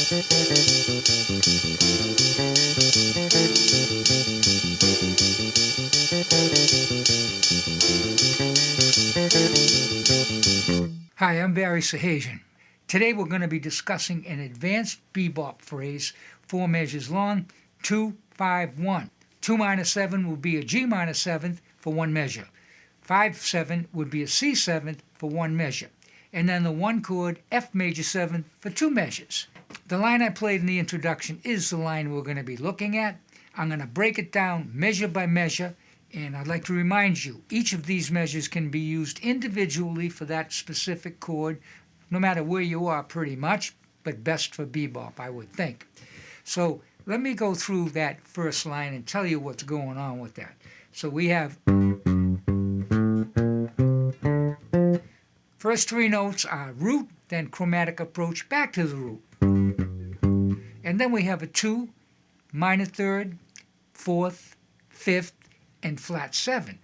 Hi, I'm Barry Sahajian. Today we're going to be discussing an advanced bebop phrase, 4 measures long, 2-5-1. 2 minor 7 would be a G minor 7th for 1 measure. 5-7 would be a C 7th for 1 measure. And then the 1 chord, F major 7 for 2 measures. The line I played in the introduction is the line we're going to be looking at. I'm going to break it down measure by measure. And I'd like to remind you, each of these measures can be used individually for that specific chord, no matter where you are pretty much, but best for bebop, I would think. So let me go through that first line and tell you what's going on with that. So we have first 3 notes are root, then chromatic approach back to the root. And then we have a 2, minor 3rd, 4th, 5th, and flat 7.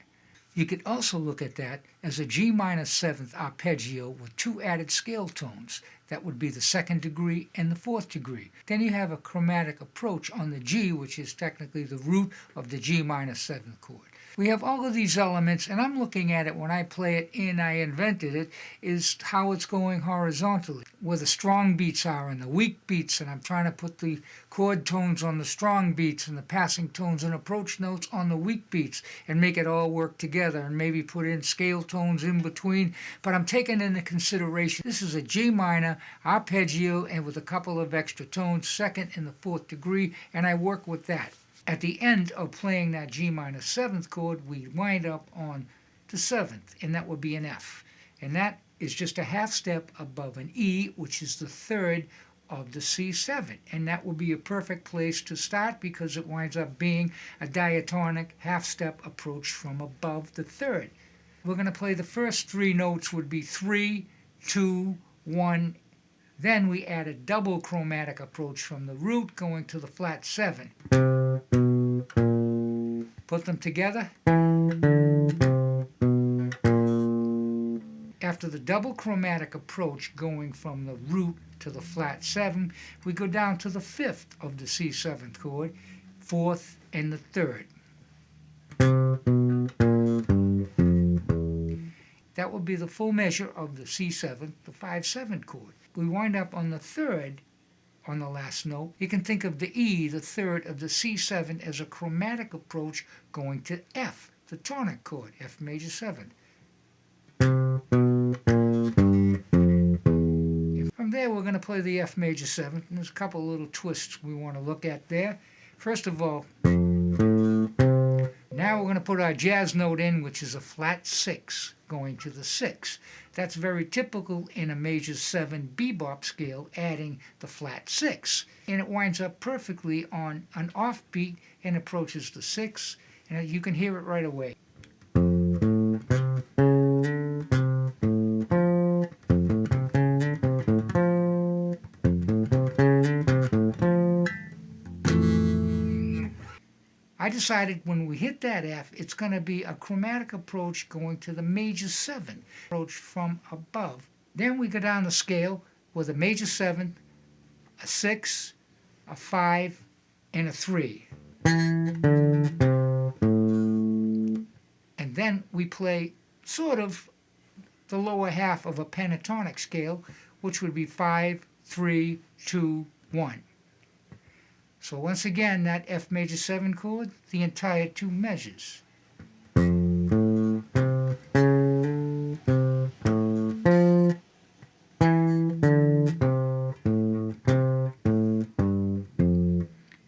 You could also look at that as a G minor 7th arpeggio with 2 added scale tones. That would be the 2nd degree and the 4th degree. Then you have a chromatic approach on the G, which is technically the root of the G minor 7th chord. We have all of these elements, and I'm looking at it when I play it and I invented it, is how it's going horizontally, where the strong beats are and the weak beats, and I'm trying to put the chord tones on the strong beats and the passing tones and approach notes on the weak beats and make it all work together and maybe put in scale tones in between. But I'm taking into consideration this is a G minor arpeggio and with a couple of extra tones, 2nd and the 4th degree, and I work with that. At the end of playing that G minor 7th chord, we wind up on the 7th, and that would be an F. And that is just a half step above an E, which is the 3rd of the C7. And that would be a perfect place to start because it winds up being a diatonic half step approach from above the 3rd. We're going to play the first 3 notes would be 3, 2, 1. Then we add a double chromatic approach from the root going to the flat 7. Put them together. After the double chromatic approach going from the root to the flat 7, we go down to the 5th of the C7th chord, 4th and the 3rd. That will be the full measure of the C7, the 5-7 chord. We wind up on the 3rd on the last note. You can think of the E, the 3rd of the C7, as a chromatic approach going to F, the tonic chord, F major 7. From there we're going to play the F major 7, and there's a couple of little twists we want to look at there. First of all, now we're going to put our jazz note in, which is a flat 6 going to the 6. That's very typical in a major 7 bebop scale, adding the flat 6. And it winds up perfectly on an offbeat and approaches the 6, and you can hear it right away. I decided when we hit that F, it's going to be a chromatic approach going to the major 7, approach from above. Then we go down the scale with a major 7, a 6, a 5, and a 3. And then we play sort of the lower half of a pentatonic scale, which would be 5, 3, 2, 1. So once again, that F major 7 chord, the entire 2 measures.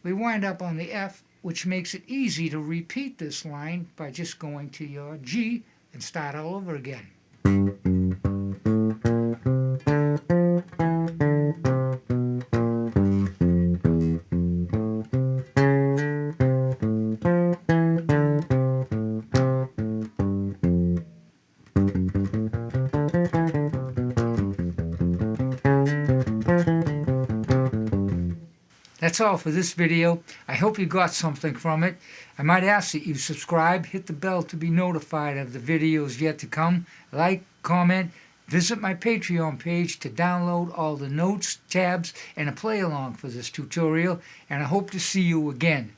We wind up on the F, which makes it easy to repeat this line by just going to your G and start all over again. That's all for this video. I hope you got something from it. I might ask that you subscribe, hit the bell to be notified of the videos yet to come, like, comment, Visit my Patreon page to download all the notes, tabs, and a play along for this tutorial, and I hope to see you again.